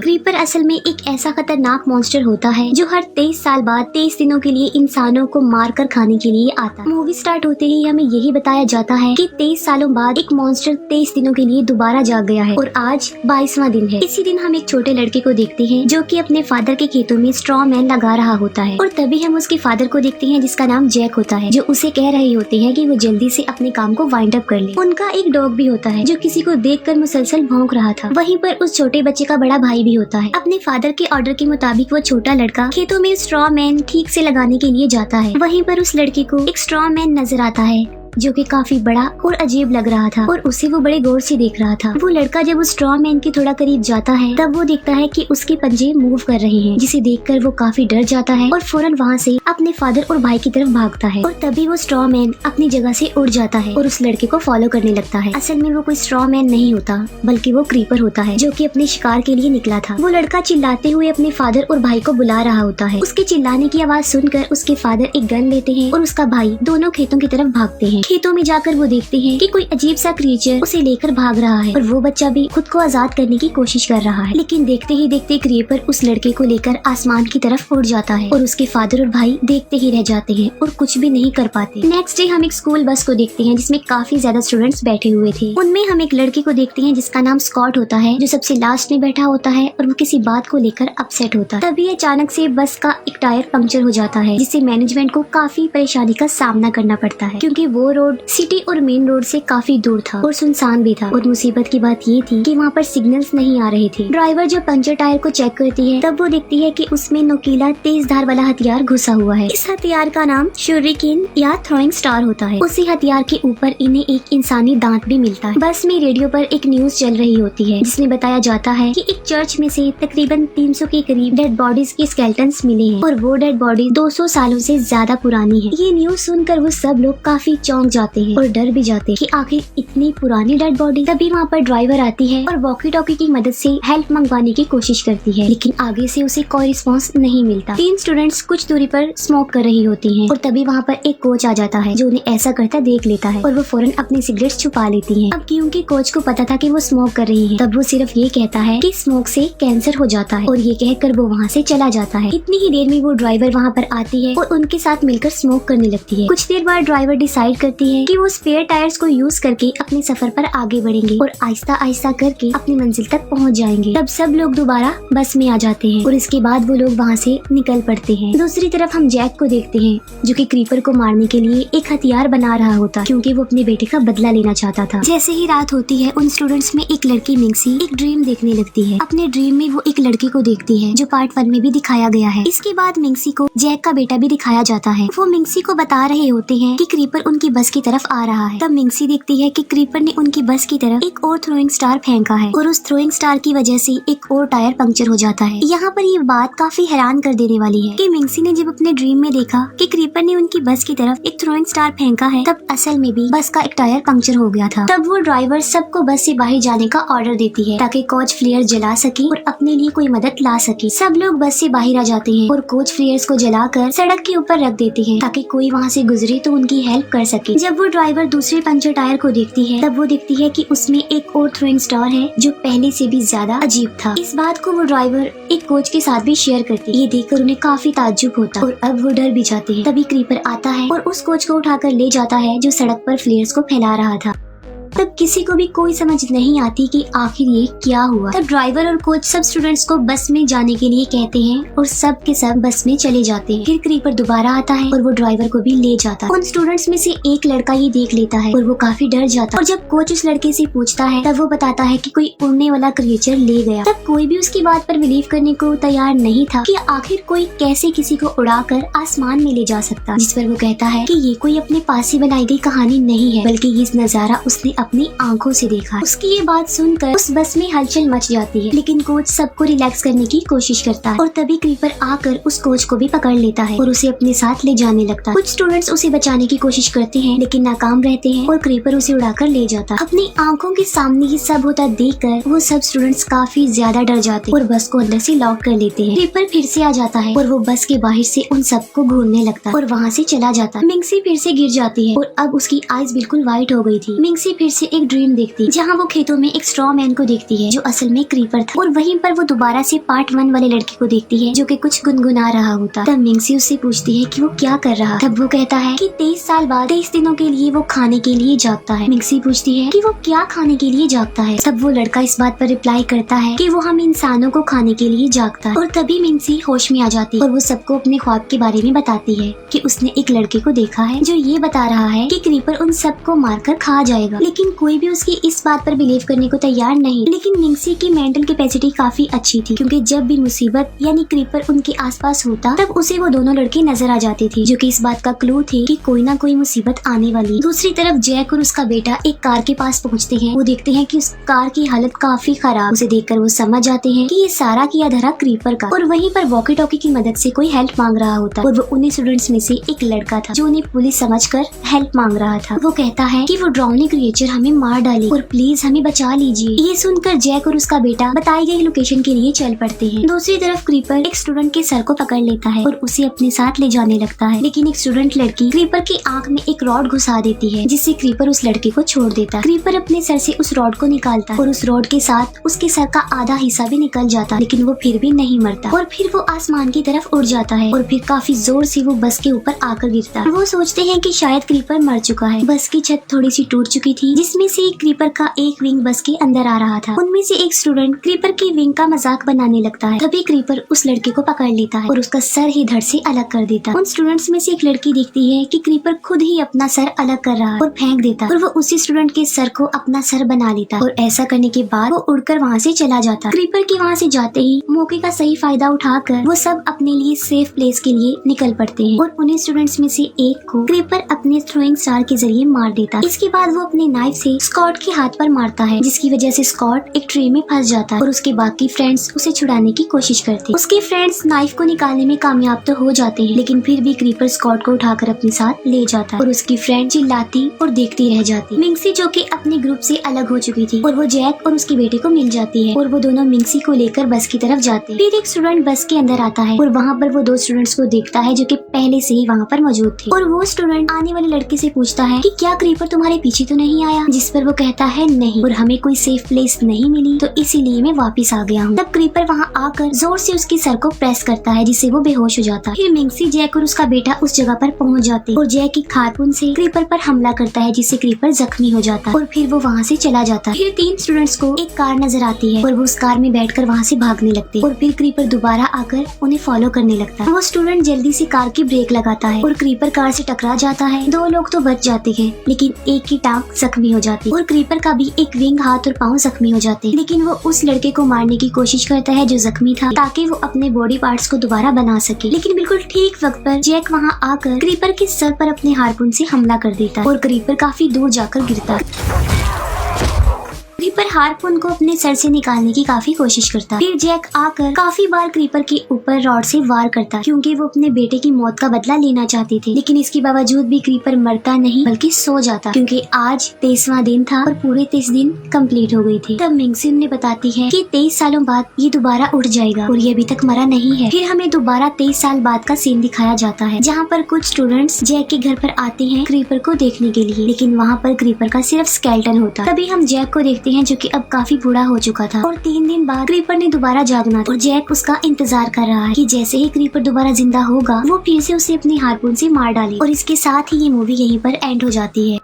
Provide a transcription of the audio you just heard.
Creeper असल में एक ऐसा खतरनाक मॉन्स्टर होता है जो हर 23 साल बाद 23 दिनों के लिए इंसानों को मारकर खाने के लिए आता है। मूवी स्टार्ट होते ही हमें यही बताया जाता है कि 23 सालों बाद एक मॉन्स्टर 23 दिनों के लिए दोबारा जाग गया है और आज 22वां दिन है। इसी दिन हम एक छोटे लड़के को देखते हैं जो कि अपने फादर के खेतों में स्ट्रॉ मैन लगा रहा होता है और तभी हम उसके फादर को देखते हैं जिसका नाम जैक होता है, जो उसे कह रहे होते हैं कि वो जल्दी से अपने काम को वाइंड अप कर ले। उनका एक डॉग भी होता है जो किसी को देखकर मुसलसल भौंक रहा था। वहीं पर उस छोटे बच्चे का बड़ा भाई भी होता है। अपने फादर के ऑर्डर के मुताबिक वो छोटा लड़का खेतों में स्ट्रॉ मैन ठीक से लगाने के लिए जाता है। वहीं पर उस लड़के को एक स्ट्रॉ मैन नजर आता है जो कि काफी बड़ा और अजीब लग रहा था और उसे वो बड़े गौर से देख रहा था। वो लड़का जब उस स्ट्रॉ मैन के थोड़ा करीब जाता है तब वो देखता है कि उसके पंजे मूव कर रहे हैं, जिसे देखकर वो काफी डर जाता है और फौरन वहाँ से अपने फादर और भाई की तरफ भागता है। और तभी वो स्ट्रॉ मैन अपनी जगह से उड़ जाता है और उस लड़के को फॉलो करने लगता है। असल में वो कोई स्ट्रॉ मैन नहीं होता बल्कि वो क्रीपर होता है जो कि अपने शिकार के लिए निकला था। वो लड़का चिल्लाते हुए अपने फादर और भाई को बुला रहा होता है। उसके चिल्लाने की आवाज सुनकर उसके फादर एक गन लेते हैं और उसका भाई दोनों खेतों की तरफ भागते हैं। खेतों में जाकर वो देखते हैं कि कोई अजीब सा क्रिएचर उसे लेकर भाग रहा है और वो बच्चा भी खुद को आजाद करने की कोशिश कर रहा है। लेकिन देखते ही देखते क्रीपर उस लड़के को लेकर आसमान की तरफ उड़ जाता है और उसके फादर और भाई देखते ही रह जाते हैं और कुछ भी नहीं कर पाते। नेक्स्ट डे हम एक स्कूल बस को देखते हैं जिसमें काफी ज्यादा स्टूडेंट्स बैठे हुए थे। उनमें हम एक लड़के को देखते हैं जिसका नाम स्कॉट होता है, जो सबसे लास्ट में बैठा होता है और वो किसी बात को लेकर अपसेट होता है। तभी अचानक से बस का एक टायर पंक्चर हो जाता है जिससे मैनेजमेंट को काफी परेशानी का सामना करना पड़ता है क्योंकि वो रोड सिटी और मेन रोड से काफी दूर था और सुनसान भी था। और मुसीबत की बात ये थी कि वहाँ पर सिग्नल्स नहीं आ रहे थे। ड्राइवर जब पंचर टायर को चेक करती है तब वो देखती है कि उसमें नुकीला तेज धार वाला हथियार घुसा हुआ है। इस हथियार का नाम शूरिकेन या थ्रोइंग स्टार होता है। उसी हथियार के ऊपर इन्हें एक इंसानी दांत भी मिलता है। बस में रेडियो पर एक न्यूज चल रही होती है जिसमें बताया जाता है कि एक चर्च में से तकरीबन 300 के करीब डेड बॉडीज के स्केलेटन्स मिले हैं और वो डेड बॉडी 200 सालों से ज्यादा पुरानी है। ये न्यूज सुनकर वो सब लोग काफी चौंक जाते हैं और डर भी जाते कि आखिर इतनी पुरानी डेड बॉडी। तभी वहाँ पर ड्राइवर आती है और वॉकी टॉकी की मदद से हेल्प मंगवाने की कोशिश करती है, लेकिन आगे से उसे कोई रिस्पांस नहीं मिलता। 3 स्टूडेंट्स कुछ दूरी पर स्मोक कर रही होती हैं और तभी वहाँ पर एक कोच आ जाता है जो उन्हें ऐसा करता देख लेता है और वो फौरन अपनी सिगरेट छुपा लेती हैं। अब क्योंकि कोच को पता था कि वो स्मोक कर रही है तब वो सिर्फ ये कहता है कि स्मोक से कैंसर हो जाता है और ये कहकर वो वहाँ से चला जाता है। इतनी ही देर में वो ड्राइवर वहाँ पर आती है और उनके साथ मिलकर स्मोक करने लगती है। कुछ देर बाद ड्राइवर डिसाइड करती है कि वो स्पेयर टायर्स को यूज करके अपने सफर पर आगे बढ़ेंगे और आहिस्ता आहिस्ता करके अपनी मंजिल तक पहुंच जाएंगे। तब सब लोग दोबारा बस में आ जाते हैं और इसके बाद वो लोग वहाँ से निकल पड़ते हैं। दूसरी तरफ हम जैक को देखते हैं जो कि क्रीपर को मारने के लिए एक हथियार बना रहा होता क्योंकि वो अपने बेटे का बदला लेना चाहता था। जैसे ही रात होती है उन स्टूडेंट्स में एक लड़की मिंगसी एक ड्रीम देखने लगती है। अपने ड्रीम में वो एक लड़के को देखती है जो पार्ट 1 में भी दिखाया गया है। इसके बाद मिंगसी को जैक का बेटा भी दिखाया जाता है। वो मिंगसी को बता रहे होते हैं कि क्रीपर उनकी बस की तरफ आ रहा है। तब मिंगसी देखती है कि क्रीपर ने उनकी बस की तरफ एक और थ्रोइंग स्टार फेंका है और उस थ्रोइंग स्टार की वजह से एक और टायर पंक्चर हो जाता है। यहाँ पर ये बात काफी हैरान कर देने वाली है कि मिंगसी ने जब अपने ड्रीम में देखा कि क्रीपर ने उनकी बस की तरफ एक थ्रोइंग स्टार फेंका है तब असल में भी बस का एक टायर पंक्चर हो गया था। तब वो ड्राइवर सबको बस से बाहर जाने का ऑर्डर देती है ताकि कोच फ्लेयर जला सके और अपने लिए कोई मदद ला सके। सब लोग बस से बाहर आ जाते हैं और कोच फ्लेयर्स को जलाकर सड़क के ऊपर रख देते हैं ताकि कोई वहाँ से गुजरे तो उनकी हेल्प कर सके। जब वो ड्राइवर दूसरे पंचर टायर को देखती है तब वो देखती है कि उसमें एक और थ्रोइंग स्टार है जो पहले से भी ज्यादा अजीब था। इस बात को वो ड्राइवर एक कोच के साथ भी शेयर करती है। ये देखकर उन्हें काफी ताज्जुब होता और अब वो डर भी जाते हैं। तभी क्रीपर आता है और उस कोच को उठाकर ले जाता है जो सड़क पर फ्लेयर्स को फैला रहा था। तब किसी को भी कोई समझ नहीं आती कि आखिर ये क्या हुआ। तब ड्राइवर और कोच सब स्टूडेंट्स को बस में जाने के लिए कहते हैं और सब के सब बस में चले जाते हैं। फिर क्रीपर दोबारा आता है और वो ड्राइवर को भी ले जाता है। उन स्टूडेंट्स में से एक लड़का ये देख लेता है और वो काफी डर जाता है और जब कोच उस लड़के से पूछता है तब वो बताता है कि कोई उड़ने वाला क्रिएचर ले गया। तब कोई भी उसकी बात पर बिलीव करने को तैयार नहीं था कि आखिर कोई कैसे किसी को उड़ाकर आसमान में ले जा सकता, जिस पर वो कहता है कि ये कोई अपने पास ही बनाई गई कहानी नहीं है बल्कि ये नजारा उसने अपनी आंखों से देखा। उसकी ये बात सुनकर उस बस में हलचल मच जाती है, लेकिन कोच सबको रिलैक्स करने की कोशिश करता है और तभी क्रीपर आकर उस कोच को भी पकड़ लेता है और उसे अपने साथ ले जाने लगता है। कुछ स्टूडेंट्स उसे बचाने की कोशिश करते हैं लेकिन नाकाम रहते हैं और क्रीपर उसे उड़ाकर ले जाता है। अपनी आंखों के सामने ही सब होता देखकर वो सब स्टूडेंट्स काफी ज्यादा डर जाते और बस को अंदर से लॉक कर लेते हैं। क्रीपर फिर से आ जाता है और वो बस के बाहर से उन सबको घूरने लगता है और वहाँ से चला जाता है। मिंगसी फिर से गिर जाती है और अब उसकी आईज बिल्कुल व्हाइट हो गई थी। मिंगसी फिर से एक एक ड्रीम देखती है जहाँ वो खेतों में एक स्ट्रॉ मैन को देखती है जो असल में क्रीपर था, और वहीं पर वो दोबारा से पार्ट 1 वाले लड़के को देखती है जो कि कुछ गुनगुना रहा होता। तब मिंगसी उससे पूछती है कि वो क्या कर रहा। तब वो कहता है कि 23 साल बाद 23 दिनों के लिए वो खाने के लिए जागता है। मिंगसी पूछती है कि वो क्या खाने के लिए जागता है। तब वो लड़का इस बात पर रिप्लाई करता है कि वो हम इंसानों को खाने के लिए जागता है। और तभी मिंगसी होश में आ जाती है और वो सबको अपने ख्वाब के बारे में बताती है कि उसने एक लड़के को देखा है जो ये बता रहा है कि क्रीपर उन सबको मारकर खा जाएगा। लेकिन कोई भी उसकी इस बात पर बिलीव करने को तैयार नहीं। लेकिन मिंगसी की मेंटल कैपेसिटी काफी अच्छी थी, क्योंकि जब भी मुसीबत यानी क्रीपर उनके आसपास होता तब उसे वो दोनों लड़के नजर आ जाते थे, जो कि इस बात का क्लू थे कि कोई ना कोई मुसीबत आने वाली। दूसरी तरफ जैक और उसका बेटा एक कार के पास पहुंचते हैं। वो देखते हैं कि उस कार की हालत काफी खराब। उसे देखकर वो समझ जाते हैं कि ये सारा किया धरा क्रीपर का। और वहीं पर वॉकी टॉकी की मदद से कोई हेल्प मांग रहा होता और वो उन्हीं स्टूडेंट्स में से एक लड़का था जो उन्हें पुलिस समझकर हेल्प मांग रहा था। वो कहता है कि वो ड्राउनिंग क्रिएचर हमें मार डाले और प्लीज हमें बचा लीजिए। ये सुनकर जैक और उसका बेटा बताई गई लोकेशन के लिए चल पड़ते हैं। दूसरी तरफ क्रीपर एक स्टूडेंट के सर को पकड़ लेता है और उसे अपने साथ ले जाने लगता है। लेकिन एक स्टूडेंट लड़की क्रीपर की आंख में एक रॉड घुसा देती है, जिससे क्रीपर उस लड़के को छोड़ देता है। क्रीपर अपने सर से उस रॉड को निकालता है और उस रॉड के साथ उसके सर का आधा हिस्सा भी निकल जाता, लेकिन वो फिर भी नहीं मरता और फिर वो आसमान की तरफ उड़ जाता है और फिर काफी जोर से वो बस के ऊपर आकर गिरता है। वो सोचते हैं कि शायद क्रीपर मर चुका है। बस की छत थोड़ी सी टूट चुकी थी, जिसमें से एक क्रीपर का एक विंग बस के अंदर आ रहा था। उनमें से एक स्टूडेंट क्रीपर की विंग का मजाक बनाने लगता है। तभी क्रीपर उस लड़के को पकड़ लेता है और उसका सर ही धड़ से अलग कर देता है। उन स्टूडेंट्स में से एक लड़की देखती है कि क्रीपर खुद ही अपना सर अलग कर रहा है और फेंक देता है और वो उसी स्टूडेंट के सर को अपना सर बना लेता है। और ऐसा करने के बाद वो उड़कर वहाँ से चला जाता। क्रीपर के वहाँ से जाते ही मौके का सही फायदा उठाकर वो सब अपने लिए सेफ प्लेस के लिए निकल पड़ते हैं और उन्हीं स्टूडेंट्स में से एक को क्रीपर अपने थ्रोइंग स्टार के जरिए मार देता है। इसके बाद वो अपने नाइफ से स्कॉट के हाथ पर मारता है, जिसकी वजह से स्कॉट एक ट्री में फंस जाता है और उसके बाकी फ्रेंड्स उसे छुड़ाने की कोशिश करते हैं। उसके फ्रेंड्स नाइफ को निकालने में कामयाब तो हो जाते हैं, लेकिन फिर भी क्रीपर स्कॉट को उठाकर अपने साथ ले जाता है और उसकी फ्रेंड चिल्लाती और देखती रह जाती। मिंगसी जो कि अपने ग्रुप से अलग हो चुकी थी और वो जैक और उसके बेटे को मिल जाती है और वो दोनों मिंगसी को लेकर बस की तरफ जाते हैं। फिर एक स्टूडेंट बस के अंदर आता है और वहाँ पर वो दो स्टूडेंट्स को देखता है जो कि पहले से ही वहाँ पर मौजूद थे। और वो स्टूडेंट आने वाले लड़के से पूछता है कि क्या क्रीपर तुम्हारे पीछे तो नहीं आया, जिस पर वो कहता है नहीं, और हमें कोई सेफ प्लेस नहीं मिली तो इसीलिए मैं वापस आ गया हूँ। तब क्रीपर वहाँ आकर जोर से उसके सर को प्रेस करता है, जिससे वो बेहोश हो जाता है। फिर मिंगसी, जैक और उसका बेटा उस जगह पर पहुँच जाते और जैक की खारपून से क्रीपर पर हमला करता है, जिससे क्रीपर जख्मी हो जाता है और फिर वो वहाँ से चला जाता है। फिर 3 स्टूडेंट्स को एक कार नजर आती है और वो उस कार में बैठकर वहाँ से भागने लगते हैं और फिर क्रीपर दोबारा आकर उन्हें फॉलो करने लगता है। वो स्टूडेंट जल्दी से कार की ब्रेक लगाता है और क्रीपर कार से टकरा जाता है। 2 लोग तो बच जाते हैं, लेकिन एक की टांग जख्मी हो जाती है और क्रीपर का भी एक विंग, हाथ और पाँव जख्मी हो जाते हैं। लेकिन वो उस लड़के को मारने की कोशिश करता है जो जख्मी था, ताकि वो अपने बॉडी पार्ट्स को दोबारा बना सके। लेकिन बिल्कुल ठीक वक्त पर जैक वहाँ आकर क्रीपर के सर पर अपने हारपून से हमला कर देता है और क्रीपर काफी दूर जाकर गिरता है। क्रीपर हारपून को अपने सर से निकालने की काफी कोशिश करता है। फिर जैक आकर काफी बार क्रीपर के ऊपर रॉड से वार करता है, क्योंकि वो अपने बेटे की मौत का बदला लेना चाहते थे। लेकिन इसके बावजूद भी क्रीपर मरता नहीं बल्कि सो जाता, क्योंकि आज 23वां दिन था और पूरे 23 दिन कंप्लीट हो गए थे। तब मिंगसी उन्हें बताती है कि 23 सालों बाद ये दोबारा उठ जाएगा और ये अभी तक मरा नहीं है। फिर हमें दोबारा 23 साल बाद का सीन दिखाया जाता है, जहाँ पर कुछ स्टूडेंट्स जैक के घर पर आते हैं क्रीपर को देखने के लिए, लेकिन वहाँ पर क्रीपर का सिर्फ स्केलेटन होता। तभी हम जैक को देखते हैं जो कि अब काफी बूढ़ा हो चुका था और 3 दिन बाद क्रीपर ने दोबारा जागना था और जैक उसका इंतजार कर रहा है कि जैसे ही क्रीपर दोबारा जिंदा होगा वो फिर से उसे अपने हारपून से मार डाले। और इसके साथ ही ये मूवी यहीं पर एंड हो जाती है।